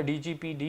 DGPD,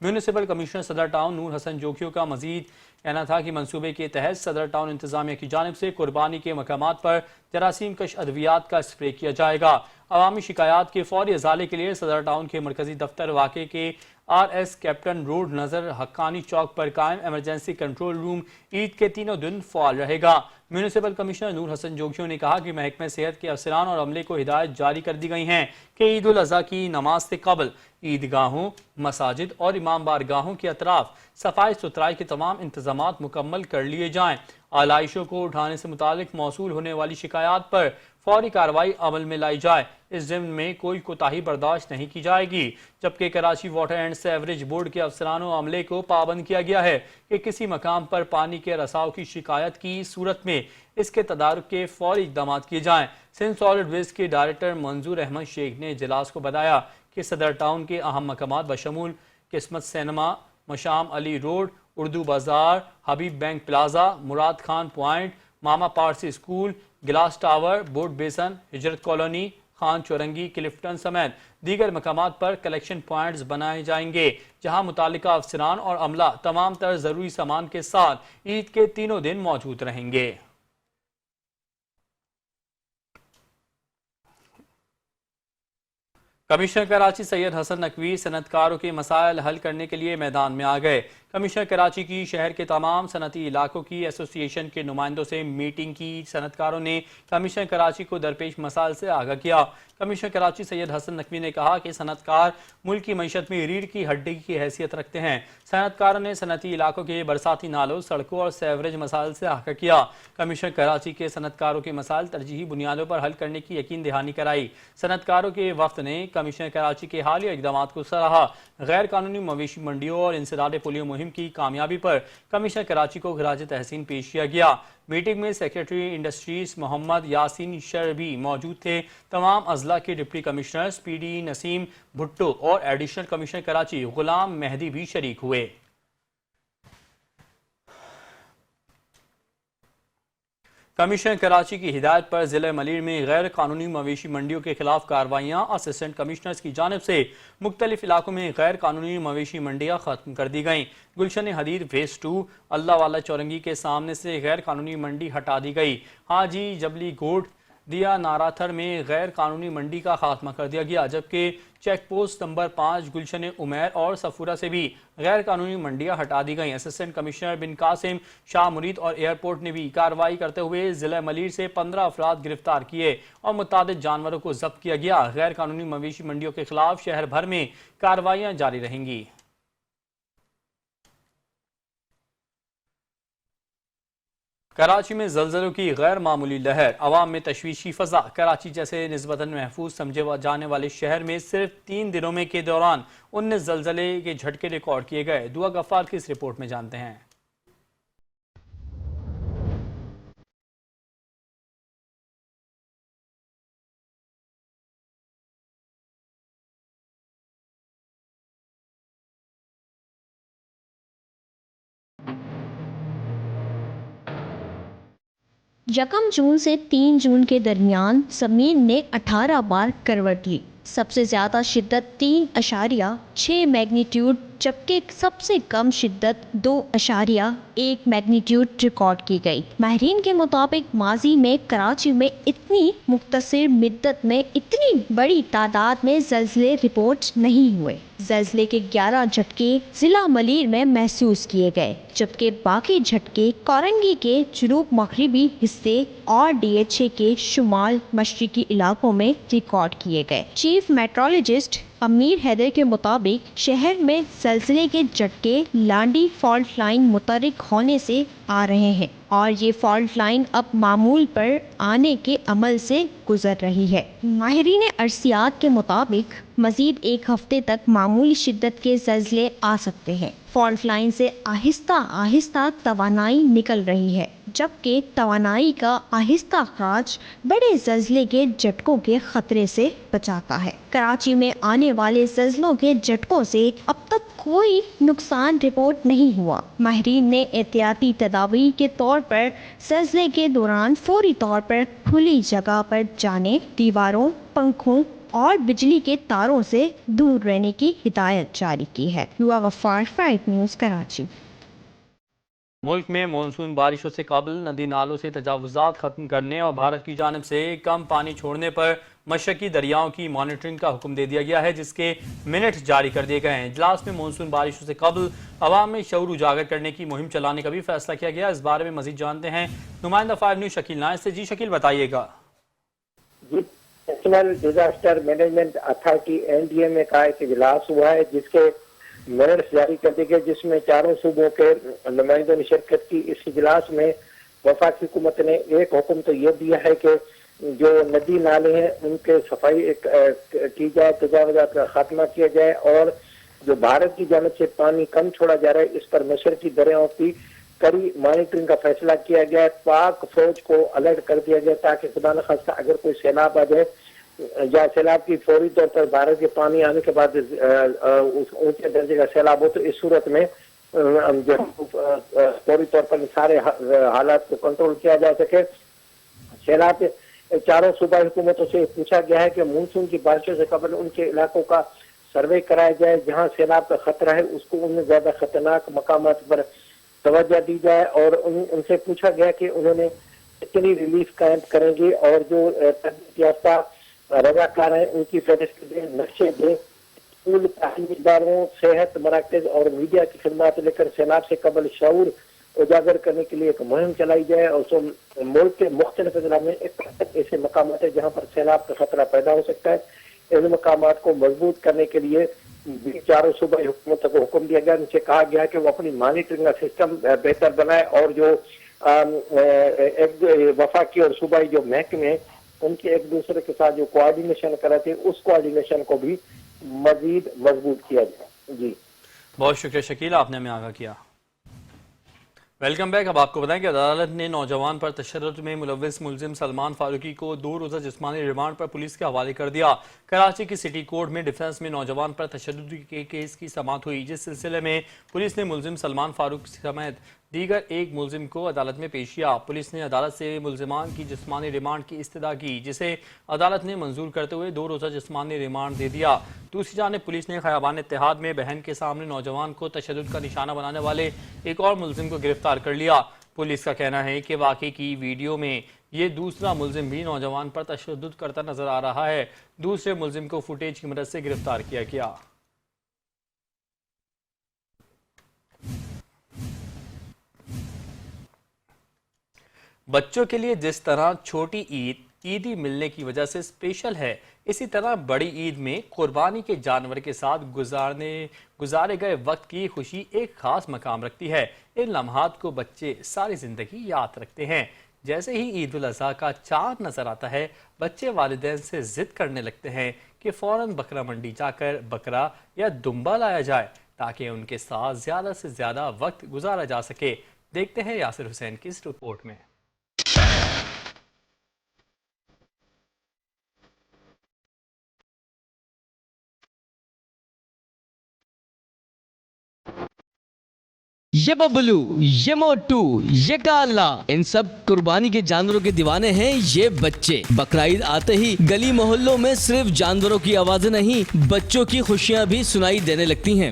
municipal commissioner صدر town نور حسن جوکیو کا مزید کہنا تھا کہ منصوبے کے تحت صدر ٹاؤن انتظامیہ کی جانب سے قربانی کے مقامات پر جراثیم کش ادویات کا اسپرے کیا جائے گا۔ عوامی شکایات کے فوری ازالے کے لیے صدر ٹاؤن کے مرکزی دفتر واقع کے RS کیپٹن روڈ نظر حقانی چوک پر قائم ایمرجنسی کنٹرول روم عید کے تینوں دن فعال رہے گا۔ میونسپل کمشنر نور حسن جوکیو نے کہا کہ محکمہ صحت کے افسران اور عملے کو ہدایت جاری کر دی گئی ہیں کہ عید الاضحیٰ کی نماز سے قبل عیدگاہوں، مساجد اور امام بارگاہوں کے اطراف صفائی ستھرائی کے تمام انتظامات مکمل کر لیے جائیں۔ آلائشوں کو اٹھانے سے متعلق موصول ہونے والی شکایات پر فوری کارروائی عمل میں لائی جائے۔ اس ضمن میں کوئی کوتاہی برداشت نہیں کی جائے گی، جبکہ Karachi water and sewerage board کے افسران و عملے کو پابند کیا گیا ہے کہ کسی مقام پر پانی کے رساؤ کی شکایت کی صورت میں اس کے تدارک کے فوری اقدامات کیے جائیں۔ سندھ سالڈ ویسٹ کے ڈائریکٹر منظور احمد شیخ نے اجلاس کو بتایا کہ صدر ٹاؤن کے اہم مقامات بشمول قسمت سینما، مشام علی روڈ، اردو بازار، حبیب bank plaza, Murad Khan point, ماما پارسی اسکول، گلاس ٹاور، بورڈ بیسن، ہجرت کالونی، خان چورنگی، کلفٹن سمیت دیگر مقامات پر کلیکشن پوائنٹس بنائے جائیں گے، جہاں متعلقہ افسران اور عملہ تمام تر ضروری سامان کے ساتھ عید کے تینوں دن موجود رہیں گے۔ کمشنر کراچی سید حسن نقوی صنعتکاروں کے مسائل حل کرنے کے لیے میدان میں آ گئے۔ کمشنر کراچی کی شہر کے تمام صنعتی علاقوں کی ایسوسی ایشن کے نمائندوں سے میٹنگ کی۔ صنعتکاروں نے کمشنر کراچی کو درپیش مسائل سے آگاہ کیا۔ کمشنر کراچی سید حسن نقوی نے کہا کہ صنعتکار ملک کی معیشت میں ریڑھ کی ہڈی کی حیثیت رکھتے ہیں۔ صنعتکاروں نے صنعتی علاقوں کے برساتی نالوں، سڑکوں اور سیوریج مسائل سے آگاہ کیا۔ کمشنر کراچی کے صنعتکاروں کے مسائل ترجیحی بنیادوں پر حل کرنے کی یقین دہانی کرائی۔ صنعتکاروں کے وفد نے کمشنر کراچی کے حالیہ اقدامات کو سراہا۔ غیر قانونی مویشی منڈیوں اور انسداد پولیو مہم کی کامیابی پر کمشنر کراچی کو خراج تحسین پیش کیا گیا۔ میٹنگ میں سیکریٹری انڈسٹریز محمد یاسین شر بھی موجود تھے۔ تمام اضلاع کے ڈپٹی کمشنرز PD نسیم بھٹو اور ایڈیشنل کمشنر کراچی غلام مہدی بھی شریک ہوئے۔ کمشنر کراچی کی ہدایت پر ضلع ملیر میں غیر قانونی مویشی منڈیوں کے خلاف کارروائیاں اسسٹنٹ کمشنرز کی جانب سے مختلف علاقوں میں غیر قانونی مویشی منڈیاں ختم کر دی گئیں۔ گلشن حدید فیز 2 اللہ والا چورنگی کے سامنے سے غیر قانونی منڈی ہٹا دی گئی۔ حاجی جبلی گوڈ دیا ناراتھر میں غیر قانونی منڈی کا خاتمہ کر دیا گیا، جبکہ چیک پوسٹ نمبر 5 گلشن عمیر اور صفورہ سے بھی غیر قانونی منڈیاں ہٹا دی گئیں۔ اسسٹنٹ کمشنر بن قاسم شاہ مرید اور ایئرپورٹ نے بھی کارروائی کرتے ہوئے ضلع ملیر سے 15 افراد گرفتار کیے اور متعدد جانوروں کو ضبط کیا گیا۔ غیر قانونی مویشی منڈیوں کے خلاف شہر بھر میں کارروائیاں جاری رہیں گی۔ کراچی میں زلزلوں کی غیر معمولی لہر، عوام میں تشویشی فضا۔ کراچی جیسے نسبتاً محفوظ سمجھے جانے والے شہر میں صرف 3 دنوں میں کے دوران 19 زلزلے کے جھٹکے ریکارڈ کیے گئے۔ دعا غفار کی اس رپورٹ میں جانتے ہیں۔ یکم جون سے 3 جون کے درمیان زمین نے 18 بار کروٹ لی۔ سب سے زیادہ شدت 3.6 میگنیٹیوڈ جبکہ سب سے کم شدت 2.1 میگنیٹیوڈ ریکارڈ کی گئی۔ ماہرین کے مطابق ماضی میں کراچی میں اتنی مختصر مدت میں اتنی بڑی تعداد میں زلزلے رپورٹ نہیں ہوئے۔ زلزلے کے 11 جھٹکے ضلع ملیر میں محسوس کیے گئے، جبکہ باقی جھٹکے کورنگی کے جنوب مغربی حصے اور DHA کے شمال مشرقی علاقوں میں ریکارڈ کیے گئے۔ چیف میٹرولوجسٹ امیر حیدر کے مطابق شہر میں زلزلے کے جھٹکے لانڈی فالٹ لائن متحرک ہونے سے آ رہے ہیں اور یہ فالٹ لائن اب معمول پر آنے کے عمل سے گزر رہی ہے۔ ماہرین ارضیات کے مطابق مزید 1 ہفتے تک معمولی شدت کے زلزلے آ سکتے ہیں۔ فالٹ لائن سے آہستہ آہستہ توانائی نکل رہی ہے، جبکہ توانائی کا آہستہ اخراج بڑے زلزلے کے جھٹکوں کے خطرے سے بچاتا ہے۔ کراچی میں آنے والے زلزلوں کے جھٹکوں سے اب تک کوئی نقصان رپورٹ نہیں ہوا۔ ماہرین نے احتیاطی تدابیر کے طور پر زلزلے کے دوران فوری طور پر کھلی جگہ پر جانے، دیواروں، پنکھوں، اور بجلی کے تاروں سے دور رہنے کی ہدایت جاری کی ہے۔ یوگا غفار، 5 نیوز، کراچی۔ ملک میں مانسون بارشوں سے قبل ندی نالوں سے تجاوزات ختم کرنے اور بھارت کی جانب سے کم پانی چھوڑنے پر مشرقی دریاؤں کی مانیٹرنگ کا حکم دے دیا گیا ہے، جس کے منٹس جاری کر دیے گئے ہیں۔ اجلاس میں مانسون بارشوں سے قبل عوام میں شعور اجاگر کرنے کی مہم چلانے کا بھی فیصلہ کیا گیا۔ اس بارے میں مزید جانتے ہیں نمائندہ 5 نیوز شکیل نائس سے۔ جی شکیل، بتائیے گا۔ National disaster management authority NDA میں کا ایک اجلاس ہوا ہے، جس کے منٹس جاری کر دیے گئے، جس میں چاروں صوبوں کے نمائندوں نے شرکت کی۔ اس اجلاس میں وفاقی حکومت نے ایک حکم تو یہ دیا ہے کہ جو ندی نالے ہیں ان کے صفائی کی جائے، تجاوزات کا خاتمہ کیا جائے، اور جو بھارت کی جانب سے پانی کم چھوڑا جا رہا ہے اس پر مشرقی دریاؤں کی کڑی مانیٹرنگ کا فیصلہ کیا گیا ہے۔ پاک فوج کو الرٹ کر دیا گیا تاکہ خدا نخواستہ اگر کوئی سیلاب آ جائے یا سیلاب کی فوری طور پر بھارت کے پانی آنے کے بعد اونچے درجے کا سیلاب ہو تو اس صورت میں فوری طور پر سارے حالات کو کنٹرول کیا جا سکے۔ سیلاب چاروں صوبائی حکومتوں سے پوچھا گیا ہے کہ مانسون کی بارشوں سے قبل ان کے علاقوں کا سروے کرایا جائے، جہاں سیلاب کا خطرہ ہے اس کو ان میں زیادہ خطرناک مقامات پر توجہ دی جائے، اور ان سے پوچھا گیا کہ انہوں نے کتنی ریلیف کیمپ کریں گے، اور جو تربیت یافتہ رضاکار ہیں ان کی فہرست دیں، نقشے دیں۔ اسکول، تعلیمی اداروں، صحت مراکز اور میڈیا کی خدمات لے کر سیلاب سے قبل شعور اجاگر کرنے کے لیے ایک مہم چلائی جائے، اور ملک کے مختلف اضلاع میں ایسے مقامات ہیں جہاں پر سیلاب کا خطرہ پیدا ہو سکتا ہے۔ ان مقامات کو مضبوط کرنے کے لیے چاروں صوبائی حکومتوں کو حکم دیا گیا۔ ان سے کہا گیا کہ وہ اپنی مانیٹرنگ کا سسٹم بہتر بنائے، اور جو وفاقی اور صوبائی جو محکمے ہیں ان کے ایک دوسرے کے ساتھ جو کوآرڈینیشن کراتے ہیں اس کوآرڈینیشن کو بھی مزید مضبوط کیا جائے۔ جی بہت شکریہ شکیل، آپ نے ہمیں آگاہ کیا۔ Welcome back. اب آپ کو بتائیں کہ عدالت نے نوجوان پر تشدد میں ملوث ملزم سلمان فاروقی کو 2 روزہ جسمانی ریمانڈ پر پولیس کے حوالے کر دیا۔ کراچی کی سٹی کورٹ میں ڈیفنس میں نوجوان پر تشدد کے کیس کی سماعت ہوئی، جس سلسلے میں پولیس نے ملزم سلمان فاروق سمیت دیگر ایک ملزم کو عدالت میں پیش کیا۔ پولیس نے عدالت سے ملزمان کی جسمانی ریمانڈ کی استدعا کی، جسے عدالت نے منظور کرتے ہوئے 2 روزہ جسمانی ریمانڈ دے دیا۔ دوسری جانب پولیس نے خیابان اتحاد میں بہن کے سامنے نوجوان کو تشدد کا نشانہ بنانے والے ایک اور ملزم کو گرفتار کر لیا۔ پولیس کا کہنا ہے کہ واقعے کی ویڈیو میں یہ دوسرا ملزم بھی نوجوان پر تشدد کرتا نظر آ رہا ہے۔ دوسرے ملزم کو فوٹیج کی مدد سے گرفتار کیا گیا۔ بچوں کے لیے جس طرح چھوٹی عیدی ملنے کی وجہ سے اسپیشل ہے، اسی طرح بڑی عید میں قربانی کے جانور کے ساتھ گزارے گئے وقت کی خوشی ایک خاص مقام رکھتی ہے۔ ان لمحات کو بچے ساری زندگی یاد رکھتے ہیں۔ جیسے ہی عید الاضحیٰ کا چاند نظر آتا ہے، بچے والدین سے ضد کرنے لگتے ہیں کہ فوراً بکرا منڈی جا کر بکرا یا دمبا لایا جائے تاکہ ان کے ساتھ زیادہ سے زیادہ وقت گزارا جا سکے۔ دیکھتے ہیں یاسر حسین کی اس رپورٹ میں۔ یہ ببلو، یہ موٹو، یہ کالا، ان سب قربانی کے جانوروں کے دیوانے ہیں یہ بچے۔ بقرعید آتے ہی گلی محلوں میں صرف جانوروں کی آوازیں نہیں، بچوں کی خوشیاں بھی سنائی دینے لگتی ہیں۔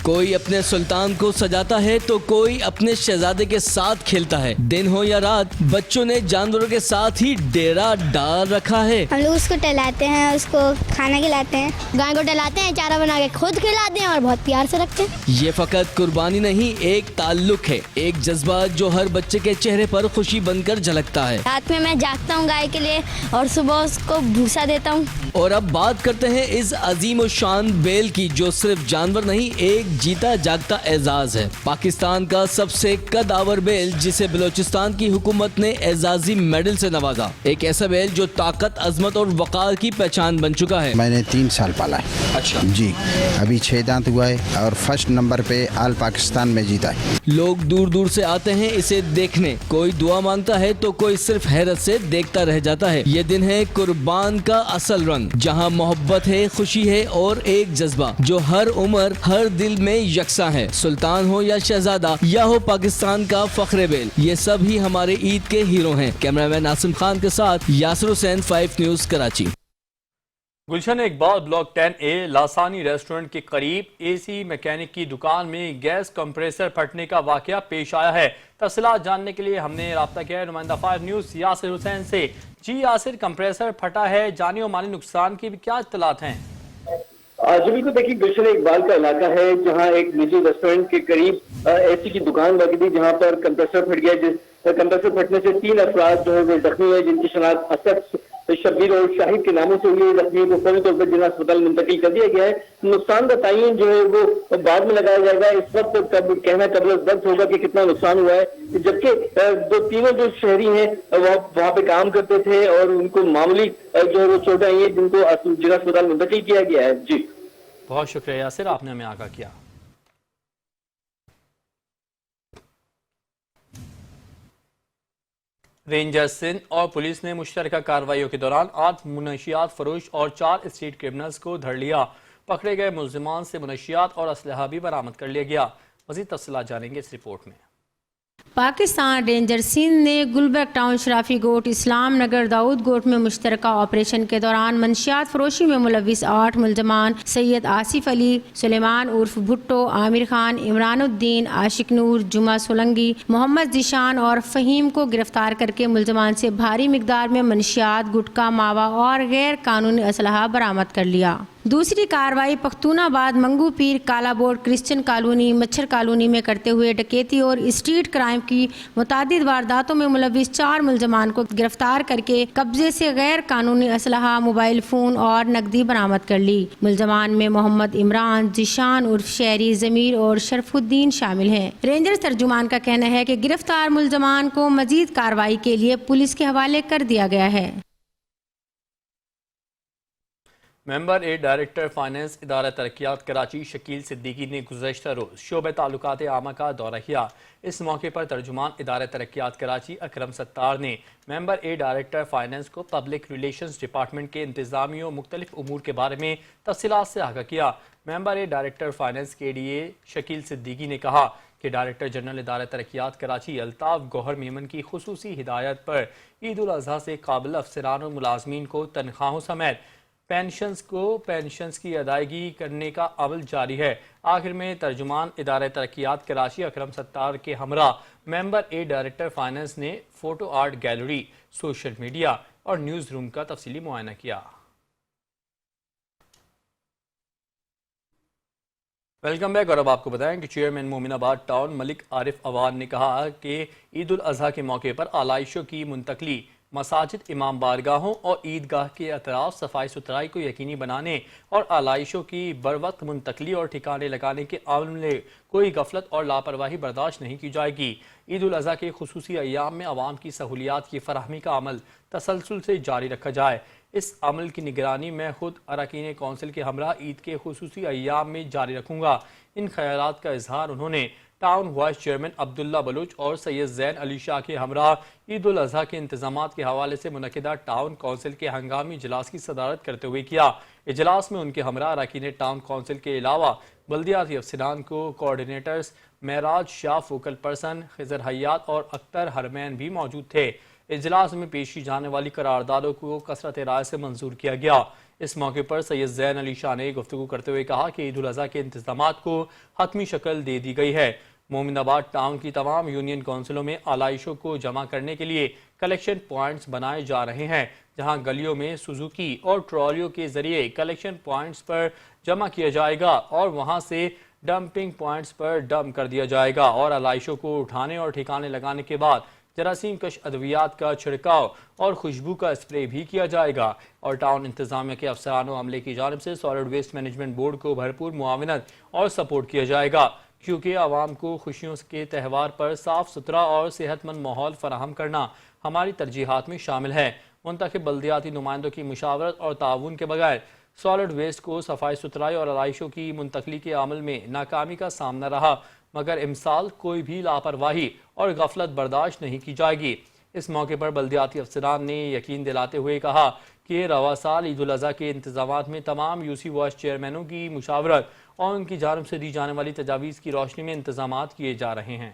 کوئی اپنے سلطان کو سجاتا ہے تو کوئی اپنے شہزادے کے ساتھ کھیلتا ہے۔ دن ہو یا رات، بچوں نے جانوروں کے ساتھ ہی ڈیرا ڈال رکھا ہے۔ ہم لوگ اس کو ٹہلاتے ہیں، اس کو کھانا کھلاتے ہیں، گائے کو ٹہلاتے ہیں، چارہ بنا کے خود کھلاتے ہیں اور بہت پیار سے رکھتے ہیں۔ یہ فقط قربانی نہیں، ایک تعلق ہے، ایک جذبہ جو ہر بچے کے چہرے پر خوشی بن کر جھلکتا ہے۔ رات میں جاگتا ہوں گائے کے لیے اور صبح اس کو بھوسا دیتا ہوں۔ اور اب بات کرتے ہیں اس عظیم و شان بیل کی، جو صرف جانور نہیں، ایک جیتا جاگتا اعزاز ہے۔ پاکستان کا سب سے قدآور بیل، جسے بلوچستان کی حکومت نے اعزازی میڈل سے نوازا۔ ایک ایسا بیل جو طاقت، عظمت اور وقار کی پہچان بن چکا ہے۔ میں نے 3 سال پالا ہے۔ اچھا جی، ابھی 6 دانت ہوا ہے اور فرسٹ نمبر پہ آل پاکستان میں جیتا ہے۔ لوگ دور دور سے آتے ہیں اسے دیکھنے، کوئی دعا مانگتا ہے تو کوئی صرف حیرت سے دیکھتا رہ جاتا ہے۔ یہ دن ہے قربان کا اصل رنگ، جہاں محبت ہے، خوشی ہے اور ایک جذبہ جو ہر عمر، ہر دل میں یکساں ہے۔ سلطان ہو یا شہزادہ یا ہو پاکستان کا فخر بیل، یہ سب ہی ہمارے عید کے ہیرو ہیں۔ کیمرہ مین ناصم خان کے ساتھ یاسر حسین، 5 news, Karachi. Gulshan Iqbal block 10A لاسانی restaurant کے قریب اے سی میکینک کی دکان میں گیس کمپریسر پھٹنے کا واقعہ پیش آیا ہے۔ تفصیلات جاننے کے لیے ہم نے رابطہ کیا ہے نمائندہ 5 نیوز یاسر حسین سے۔ جی یاسر، کمپریسر پھٹا ہے، جانی و مالی نقصان کی بھی کیا اطلاعات ہیں؟ جی بالکل، دیکھیے گلشن اقبال کا علاقہ ہے جہاں ایک نجی ریسٹورنٹ کے قریب اے سی کی دکان لگی تھی جہاں پر کمپریسر پھٹ گیا، جس کمپریسر پھٹنے سے 3 افراد جو ہے وہ زخمی ہوئے، جن کی شناخت اسد، شبیر اور شاہد کے ناموں سے ہوئی ہے۔ زخمیوں کو فوری طور پر ضلع اسپتال منتقل کر دیا گیا ہے۔ نقصان کا تعین جو ہے وہ بعد میں لگایا جائے گا۔ اس وقت کہنا قبل از وقت ہوگا کہ کتنا نقصان ہوا ہے، جبکہ تینوں جو شہری ہیں وہاں پہ کام کرتے تھے اور ان کو معمولی جو ہے وہ چوٹیں آئی ہیں جن کو ضلع اسپتال منتقل کیا گیا ہے۔ جی بہت شکریہ یاسر، آپ نے ہمیں آگاہ کیا۔ رینجرز سندھ اور پولیس نے مشترکہ کارروائیوں کے دوران 8 منشیات فروش اور 4 اسٹریٹ کرمنلز کو دھر لیا۔ پکڑے گئے ملزمان سے منشیات اور اسلحہ بھی برآمد کر لیا گیا۔ مزید تفصیلات جانیں گے اس رپورٹ میں۔ پاکستان رینجر سندھ نے گلبرگ ٹاؤن، شرافی گوٹ، اسلام نگر، داؤد گوٹ میں مشترکہ آپریشن کے دوران منشیات فروشی میں ملوث 8 ملزمان سید آصف علی، سلیمان عرف بھٹو، عامر خان، عمران الدین، عاشق نور، جمعہ سولنگی، محمد ذیشان اور فہیم کو گرفتار کر کے ملزمان سے بھاری مقدار میں منشیات، گٹکا، ماوا اور غیر قانونی اسلحہ برآمد کر لیا۔ دوسری کارروائی پختون آباد، منگو پیر، کالا بورڈ، کرسچن کالونی، مچھر کالونی میں کرتے ہوئے ڈکیتی اور اسٹریٹ کرائم کی متعدد وارداتوں میں ملوث 4 ملزمان کو گرفتار کر کے قبضے سے غیر قانونی اسلحہ، موبائل فون اور نقدی برآمد کر لی۔ ملزمان میں محمد عمران، ذیشان عرف شہری، ضمیر اور شرف الدین شامل ہیں۔ رینجر ترجمان کا کہنا ہے کہ گرفتار ملزمان کو مزید کارروائی کے لیے پولیس کے حوالے کر دیا گیا ہے۔ ممبر ڈائریکٹر فائنانس ادارہ ترقیات کراچی شکیل صدیقی نے گزشتہ روز شعبہ تعلقات عامہ کا دورہ کیا۔ اس موقع پر ترجمان ادارہ ترقیات کراچی اکرم ستار نے ممبر ڈائریکٹر فائنانس کو پبلک ریلیشنز ڈپارٹمنٹ کے انتظامی و مختلف امور کے بارے میں تفصیلات سے آگاہ کیا۔ ممبر ڈائریکٹر فائنانس کے لیے شکیل صدیقی نے کہا کہ ڈائریکٹر جنرل ادارہ ترقیات کراچی الطاف گوہر میمن کی خصوصی ہدایت پر عید الاضحیٰ سے قابل افسران اور ملازمین کو تنخواہوں سمیت پینشنز کی ادائیگی کرنے کا عمل جاری ہے۔ آخر میں ترجمان ادارہ ترقیات کراچی اکرم ستار کے ہمراہ ممبر ڈائریکٹر فائنانس نے photo art gallery, social media اور نیوز روم کا تفصیلی معائنہ کیا۔ ویلکم بیک، اور اب آپ کو بتائیں کہ چیئرمین مومن آباد ٹاؤن ملک عارف عوان نے کہا کہ عید الاضحیٰ کے موقع پر آلائشوں کی منتقلی، مساجد، امام بارگاہوں اور عیدگاہ کے اطراف صفائی ستھرائی کو یقینی بنانے اور آلائشوں کی بروقت منتقلی اور ٹھکانے لگانے کے عمل میں کوئی غفلت اور لاپرواہی برداشت نہیں کی جائے گی۔ عید الاضحیٰ کے خصوصی ایام میں عوام کی سہولیات کی فراہمی کا عمل تسلسل سے جاری رکھا جائے۔ اس عمل کی نگرانی میں خود اراکین کونسل کے ہمراہ عید کے خصوصی ایام میں جاری رکھوں گا۔ ان خیالات کا اظہار انہوں نے ٹاؤن وائس چیئرمین عبداللہ بلوچ اور سید زین علی شاہ کے ہمراہ عید الاضحیٰ کے انتظامات کے حوالے سے منعقدہ ٹاؤن کونسل کے ہنگامی اجلاس کی صدارت کرتے ہوئے کیا۔ اجلاس میں ان کے ہمراہ اراکین ٹاؤن کونسل کے علاوہ بلدیاتی افسران کو کوارڈینیٹرز معراج شاہ فوکل پرسن، خضر حیات اور اختر حرمین بھی موجود تھے۔ اجلاس میں پیش کی جانے والی قراردادوں کو کثرت رائے سے منظور کیا گیا۔ اس موقع پر سید زین علی شاہ نے گفتگو کرتے ہوئے کہا کہ عید الاضحیٰ کے انتظامات کو حتمی شکل دے دی گئی ہے۔ مومن آباد ٹاؤن کی تمام یونین کونسلوں میں آلائشوں کو جمع کرنے کے لیے کلیکشن پوائنٹس بنائے جا رہے ہیں، جہاں گلیوں میں سوزوکی اور ٹرالیوں کے ذریعے کلیکشن پوائنٹس پر جمع کیا جائے گا اور وہاں سے ڈمپنگ پوائنٹس پر ڈمپ کر دیا جائے گا، اور آلائشوں کو اٹھانے اور ٹھکانے لگانے کے بعد جراثیم کش ادویات کا چھڑکاؤ اور خوشبو کا اسپرے بھی کیا جائے گا۔ اور ٹاؤن انتظامیہ کے افسران و عملے کی جانب سے سالڈ ویسٹ مینجمنٹ بورڈ کو بھرپور معاونت اور سپورٹ کیا جائے گا، کیونکہ عوام کو خوشیوں کے تہوار پر صاف ستھرا اور صحت مند ماحول فراہم کرنا ہماری ترجیحات میں شامل ہے۔ منتخب بلدیاتی نمائندوں کی مشاورت اور تعاون کے بغیر سالڈ ویسٹ کو صفائی ستھرائی اور آلائشوں کی منتقلی کے عمل میں ناکامی کا سامنا رہا، مگر امسال کوئی بھی لاپرواہی اور غفلت برداشت نہیں کی جائے گی۔ اس موقع پر بلدیاتی افسران نے یقین دلاتے ہوئے کہا کہ رواں سال عید الاضحیٰ کے انتظامات میں تمام یو سی وائس چیئرمینوں کی مشاورت اور ان کی جانب سے دی جانے والی تجاویز کی روشنی میں انتظامات کیے جا رہے ہیں۔